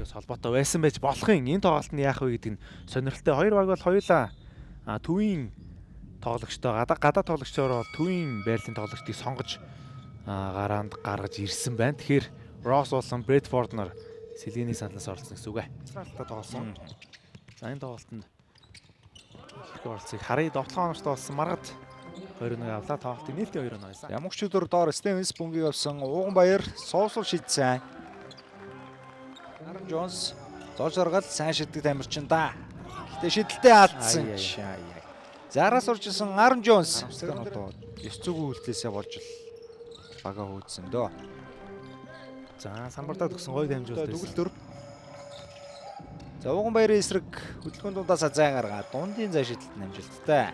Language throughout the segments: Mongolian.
Хоёроос холбоотой байсан байж болохын энэ тоглолтод яах вэ гэдэг нь сонирхолтой. Хоёр баг бол хоёулаа төвийн тоглогчтой гадаа тоглогчдоор бол төвийн байрлалын тоглогчдыг сонгож гараанд гаргаж ирсэн байна. Тэгэхээр Росс болон Брэдфорд нар сэлгээний саналаас оролцсон гэсэн үг ээ. Цаалтаа тоглосон. За энэ тоглолтод их оролцыг харъя. Довтлогоо оногчтой болсон Маргад 2-1 авлаа. Тоглолтын нээлттэй 2-1 байсан. Ямагч өдөр доор Стивенс бөмбөгийг авсан. Ууганбаяр суусуул шийдсэн. Аарон Джонс зоож аргал сайн шиддэг тамирчин да. Гэтэ шидэлтэй алдсан. Зараас орж исэн Аарон Джонс одоо 9 зүг үйлдэлээсээ болж л бага хөөцсөн дөө. За самбартаа төгсөн гоё дамжуулт байсан. Дүгэл төр. За Ууганбаярын эсрэг хөдөлгөөний дундаас зай гаргаад дундын зай шидэлт намжилттай.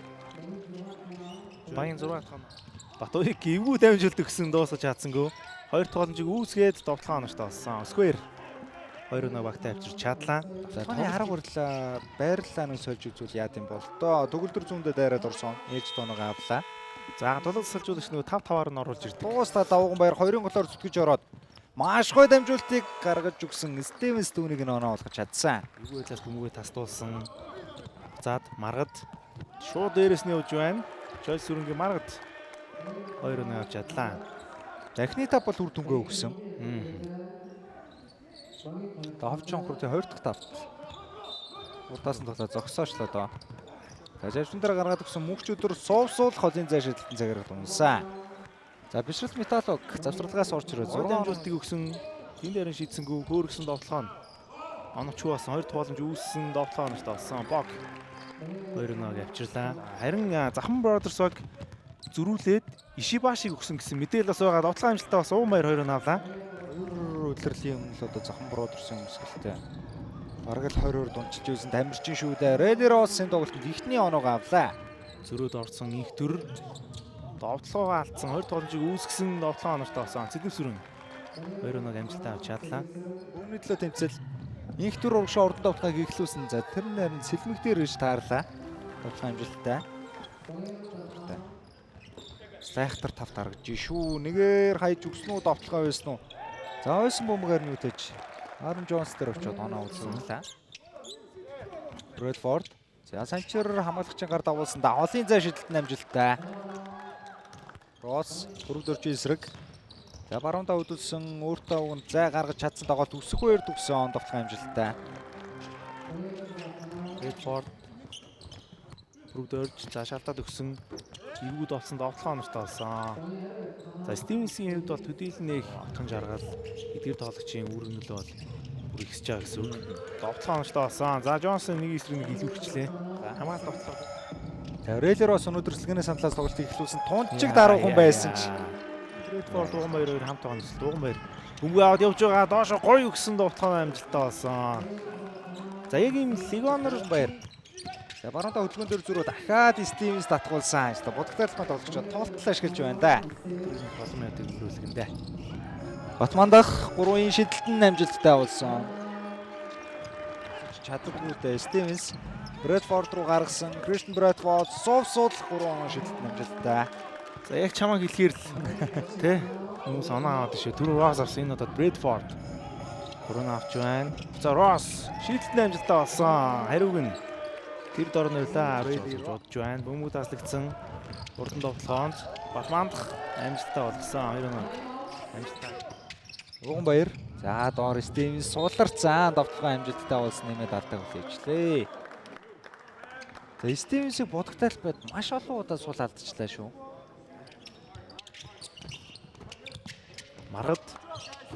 Баян 6 тон Батуйг эвгүй дамжуулт өгсөн дуусгаж чадсангүй. Хоёр тоглолтыг үүсгээд довтлогоо оногчтой болсон. Сквер 2-1 багтаа авчирч чадлаа. Тооны арга барилаа байрлалаа нэг сольж үзүүл яад юм бол тоо төгөлдөр зүүндээ дайраад орсон. Ээж тооноогоо авлаа. За тулал салжуулагч нөгөө 5-5-аар нь оруулж ирдэг. Туустаа Ууганбаяр 2-ын голоор зүтгэж ороод маш гоё дамжуултыг гаргаж өгсөн. Стивенс түүнийг нь оноо болгож чадсан. Эвгүй талаас бөмбөгээ тастуулсан. Зад Маргад шууд дээрээс нь явж байна. Чойс сүрэнгийн Маргад 2-1 авч чадлаа. Дахны тав бол үр дүнгээ өгсөн. Давчон хурдын 2 дахь тавт. Уртаас нь тоглоо зогсоочлоо доо. Жавшин дээр гаргаад өгсөн мөнхч өдөр суувсуул холын зай шидэлтэн цагаар унсан. За бишрэл металлог завсралгаас орж ирээ 6 дамжуултыг өгсөн. Энд дээрэн шийдсэнгүү хөөргсөн довтлогоо нь оногч басан 2 дахь боломж үүссэн довтлогоо оногч болсон. Бог 2-1 авчирлаа. Харин Захан Бродерсог зөрүүлээд Ишибашиг өгсөн гэсэн мэдээлэл бас байгаа. Довтлогоо амжилттай бас Ууганбаяр 2-1 авлаа. Удирлын өмнө л одоо Захан Бродерсын өмсгөлтэй. Бараг л 20-оор дунчиж үзсэн тамирчин шүү дээ. Рэди Россын тоглолтод ихний оноогоо авлаа. Зөрөөд орсон инх төр довтлогоо алдсан 2 тоглолтыг үүсгэсэн довтлогоо оногчтой болсон. Цэдэв сүрэн 2-1 амжилттай авч чадлаа. Өмнөд төлөө тэмцэл инх төр урагшаа урдан довтлогыг эхлүүлсэн. За тэр нэрн сэлмэг дээр иж таарлаа. Довтлогоо амжилттай. Сайхтар тавт харагдж шүү. Нэгээр хайж өгсөн үү довтлогоо байсан уу? За ойсон бөмбөгээр нь үтэж Аарон Джонс дээр очиод оноо үзүүллээ. Брэдфорд. За Санчер хамгаалагчийн гар дагуулсан давлын зай шидэлтэн амжилттай. Росс хөрөвдөрч эсрэг. За баруунда хөдөлсөн өөртөө уг зай гаргаж чадсан тоглолт өсөхөөр төгсөн довтлогоо амжилттай. Брэдфорд хөрөвдөрч за шалтаад өгсөн эвгүүд болсон довтлогоо оногчтой болсон. За Стивенсийн хувьд бол төдийлөн нэг отхон жаргал эдгээр тоглогчийн үр нөлөө бол бүр ихсэж байгаа гэсэн үг. Довтлогоо оногчтой болсон. За Джонсон нэг эсрэг нэг илүүрчлээ. Хамгаалалт довтлоо. За Рэлерос өнөөдөр сэлгээний саналаас тоглолтыг эхлүүлсэн тунчиг даруухан байсан ч Брэдфорд Ууганбаяр 2 хамт онцлоо. Ууганбаяр бөмбөг аваад явж байгаа доошо гоё өгсөн довтлогоо амжилттай болсон. За яг ийм Легонор Баяр. За баруунда хөдөлгөөн дээр зүрөө дахиад Стивенс татгуулсан. Бодогтайлахад тоглогчдод тоглолтол ашиглаж байна да. Олон мэдээ өрөөлгөндөө. Батмандах 3-ын шидэлтэн амжилттай болсон. Чадваргүй дээ Стивенс. Брэдфорд руу гаргасан. Кристен Брэдфорд суувсуул 3 шидэлтэн амжилттай. За яг чамаа хэлэхээр л тий хүмүүс оноо аваад шүү. Түрүү Росс авсан энэ удаад Брэдфорд 3 авч байна. За Росс шидэлтэн амжилттай болсон. Хариуг нь тэр дор нөлөө Рэди бодж байна. Бөмбөг таслагдсан. Урдан довтлогоонд Батмандах амжилттай болгосон. 2-1 амжилттай. Ууганбаяр. За доор Стивенс сууларцсан довтлогоо амжилттай болсон нэмээд алдаг болчихлээ. За Стивенсийг бодогтайлбад маш олон удаа суул алдчихлаа шүү. Маргад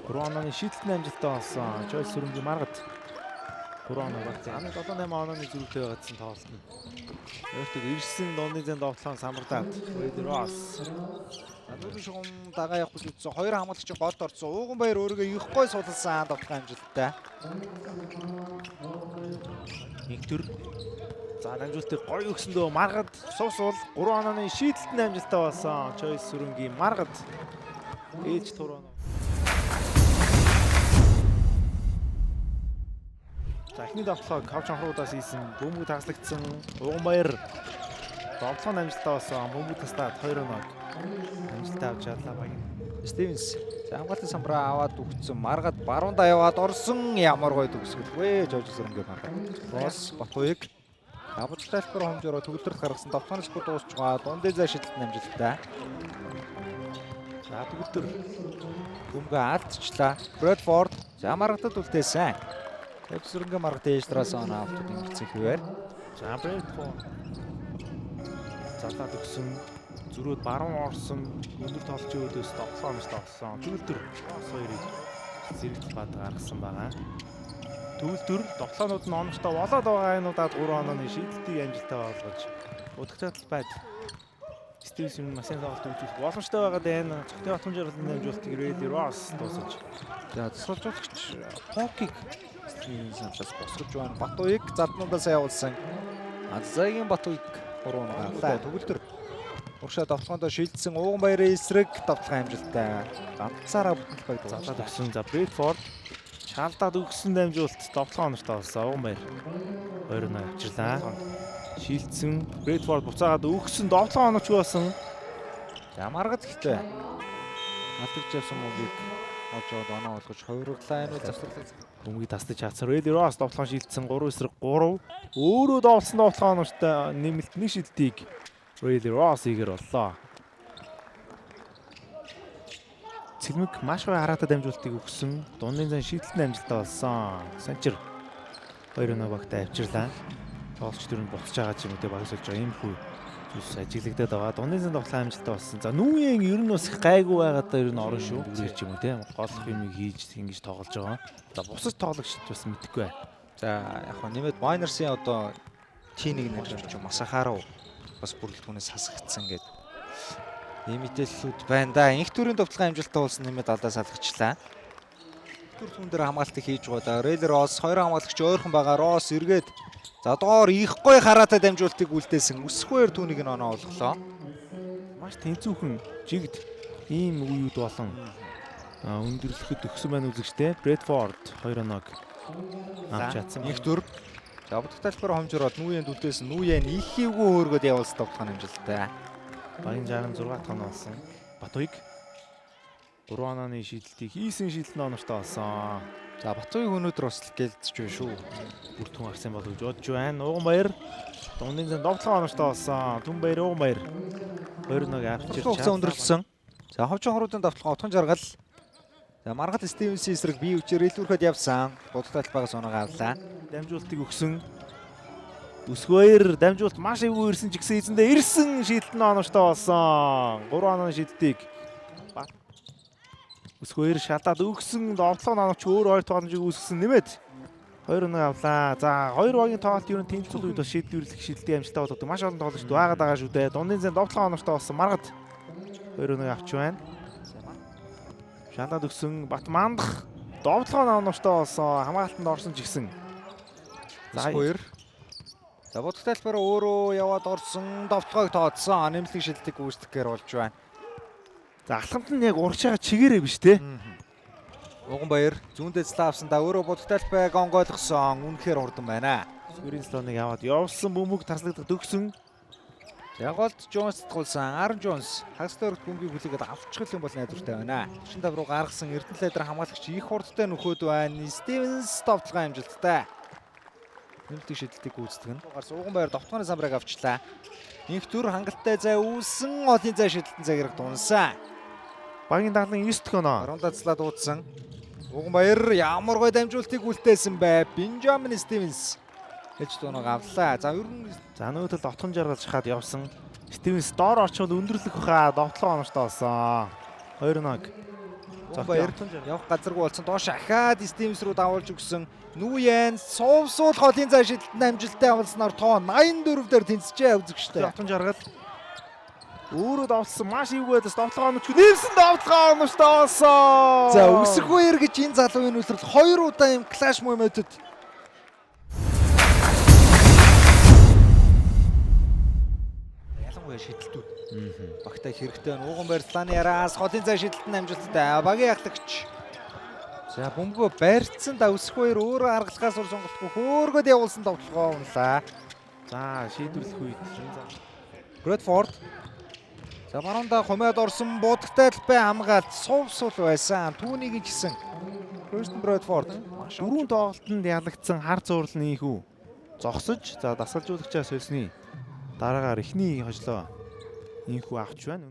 3 онооны шидэлтэн амжилттай болсон. Чойс сүрэнгийн Маргад 3 оноо багтаа. 7-8 онооны зүрхтэй байгаадсан тоглолт нь. Өөртөө ирсэн донны зэн довтлоон самбардаад Рэди Росс. Өнөөдөр шугам дагаа явах гэж үзсэн. Хоёр хамгаалагчийн голд орсон. Ууганбаяр өөрийгөө их гой суулсан довтлогоо амжилттай. Нэг төр за дамжуултыг гоё өгсөндөө Маргад суусуул 3 онооны шидэлтэн амжилттай болсон. Чойс сүрэнгийн Маргад ээж тур оноо. За эхний довтлогоо Ковч анхруудаас хийсэн бөмбөг таслагдсан Ууганбаяр довтлогоо амжилттай болсон. Бөмбөг тастаад 2-1 амжилттай авч чадлаа багийн. Стивенс За хамгаалтын самбараа аваад өгцөн маргаад баруундаа яваад орсон ямар гоё төгсгөл вэ Жорж Сүрэнгээ маргаад. Кросс Батуйг Абуч тайлбар хомжороо төгөлдрөлт гаргасан давтгааны скор дуусч байгаа. Дундын зай шидэлт амжилттай. За төгөлдөр Гүмгэ алдчихлаа. Брэдфорд за маргадад үлдээсэн. Жорж Сүрэнгээ маргад ээждрээс оноо автод ингэсэн хэвээр. За Брэдфорд залаад өгсөн зүрөөд баруун орсон өндөр тоолч өөдөөс тоглоомж тоглосон. Төгөлдөр бас хоёрыг зэрэгт бад гаргасан байгаа. Төгөлдөр тоглоомнууд нь оновчтой болоод байгаа юмудаад 3 онооны шийдэлтийг амжилттай болгож удагтаатал байд Стивс юм масын тоглолт үзүүлэх боломжтой байгаад байна. Цогтын хатан жаргалын дамжуулалтыг Рэйли Росс дуусаж. За засваржуулагч Покиг Стивс саналаас босгож байна. Батуйг заднуудаас явуулсан. Азагийн Батуйг 3 оноо гарлаа. Төгөлдөр уршаа давтгоондоо шилжсэн Ууган Баярын эсрэг давтган амжилттай. Ганцаараа бүтэнх байд залаад өгсөн. За Брэдфорд шалдаад өгсөн дамжуулалт давтган онортой болсон. Ууган Баяр 2-1 авчирлаа. Шилжсэн Брэдфорд буцаагаад өгсөн давтган онооч байсан. За маргад ихтэй. Алдагч явсан мөгийг олж аваад оноо олгож хувирглаа. Энэ бол завсарлаг. Бөмбөгийг тасдаж чадсан. Рэйли Росс давтган шилжсэн 3 эсрэг 3. Өөрөө давтсан давтган онортой нэмэлт нэг шилтийг Рэйли Росс игээр боллоо. Цэлмэг маш гоё хараатад дамжуулалтыг өгсөн. Дундын зан шийдэлтэн амжилттай болсон. Санчир 2-1 багтаа авчирлаа. Тоглогч дөрөнд буцаж байгаа ч юм уу те багс болж байгаа юм хүү зүйлс ажиглагдаад байгаа. Дундын зан тоглох амжилттай болсон. За Нүуен ер нь бас их гайгүй байгаад ер нь орно шүү. Үзэрч юм уу те голох юм хийж ингэж тоглож байгаа. За бусад тоглогчд бас мэдэхгүй байна. За яг хөө нэмээд Майнерсын одоо T1 нэр ч юм Масахаруу бас бүрэлдэхүүнээс хасагдсан гэдэг ийм мэдээллүүд байна да. Инх төрийн товтлогын амжилттай болсон нэмээд алдаа салгачлаа. Төр түн дээр хамгаалтыг хийж байгаа да. Рэйли Росс 2 хамгаалагч ойрхон байгаа. Росс эргээд за доор их гоё хараатай дамжуултыг үлдээсэн. Өсөхөөр түүнийг нь оноо олголоо. Маш тэнцүүхэн жигд ийм үеуд болон өндөрлөхөд өгсөн байна үзэгчтэй. Брэдфорд 2-1 авч чадсан. Инх төр за бодох тайлбар хомжороод Нүуен үлдээсэн. Нүуен ихийгүү хөөргөд явуулсан давтган амжилттай. Багийн 66 тонн болсон. Батуйг 3 онооны шийдэлтийг хийсэн шийдэлтэн онортой болсон. За Батуйг өнөөдөр бас гэлдэж байна шүү. Бүртгүн арсан бол гэж бодож байна. Ууган Баяр дундын зан довтлогоо онортой болсон. Түн Баяр Ууган Баяр 2-1 авчирч чадсан өндөрлсөн. За ховчон хоруудын давталгаа утган жаргал. За маргад Стивенсийн эсрэг бие үчээр илүүрхэд явсан. Бодох тайлбараас оноо авлаа. Дамжуултыг өгсөн. Өсгөөр дамжуулт маш эвгүй ирсэн ч гэсэн эзэндээ ирсэн шийдэлтэн онортой болсон. 3 онооны шийдэлтийг Өсгөөр шалдаад өгсөн довтлогоо онооч өөр 2 тогломжийг үүсгэсэн нэмээд 2-1 авлаа. За 2 багийн тоглолт ер нь тэнцвэр үед бас шийдвэрлэх шийдэлтийн амжилттай болдог. Маш олон тоглогчд байгаад байгаа шүү дээ. Дундын зэн довтлогоо онортой болсон. Маргад 2-1 авч байна. Шалдаад өгсөн Бат мандах довтлогоо онортой болсон. Хамгаалтанд орсон ч гэсэн. За 2 за бодох тайлбараа өөрөө яваад орсон довтлогоог тооцсон. Нэмэлт шилдэг үүсгэхээр болж байна. За алхамт нь яг урагш байгаа чигээрээ биш те. Ууган Баяр зүүндээ славсан да өөрөө бодох тайлбарыг онгойлгосон. Үнэхээр урдан байна. Сүрийн слоныг аваад явсан бөмбөг таслагдах төгсөн. Яголд Джонс тулсан. Арн Джонс хагас дөрөвт бөмбөгийг хүлээгээд авчих юм бол найдвартай байна. 45 руу гаргасан Эрдэнэ лайдар хамгаалагч их хурдтай нөхөд байна. Стивенс довтлогын амжилттай. Нэмэлт шийдэлтийг гүйцэтгэн. Гарсан Ууган Баяр довтлооны самбарыг авчлаа. Инх төр хангалттай зай үүсэн олон зай шидэлтэн цагираг дунсан. Багийн даглан 9 дэх оноо. Баруун дацлаа дуудсан. Ууган Баяр ямар гоё дамжуултыг үлдээсэн бай. Бенжамин Стивенс ээж дуунаг авлаа. За ер нь за нөөдөл отхон жаргалж хаад явсан. Стивенс доор орчмод өндөрлөх хаа довтлогоо онортой болсон. 2-1. Ууган Баяр явах газаргүй болсон. Доош ахаад Стивенс руу давуулж өгсөн. Нүуен суувсуул холын зай шидэлтэн амжилттай явуулснаар тоо 84 дээр тэнцжээ үзэгчтэй. Отхон жаргал өөрөө давтсан маш эвгүй байдлаас довтлогоо онооч нэмсэн довтлогоо онортой болсон. За өсөх үеэр гэж энэ залуугийн үлрэл 2 удаа юм клаш моментод ялангуяа шидэлтүүд багтаа хэрэгтэй байна. Ууган Баяр Сланы яраас холын зай шидэлтэн амжилттай. Багийн ахлагч за бөмбөгөө барьцсан да өсөх үеэр өөрөө аргалахаас ур сонголтгүй хөөргөд явуулсан довтлогоо унлаа. За шийдвэрлэх үед Брэдфорд За баруунда хумаад орсон будагтай талбай хамгаалт суувсуул байсан. Түүнийг ч гэсэн Кристен Брэдфорд маш Дөрвөн тоглолтод ялагдсан хар зуурлын ийхүү зогсож за дасгалжуулагчаа сольсны дараагаар эхний хожлоо ийхүү авч байна.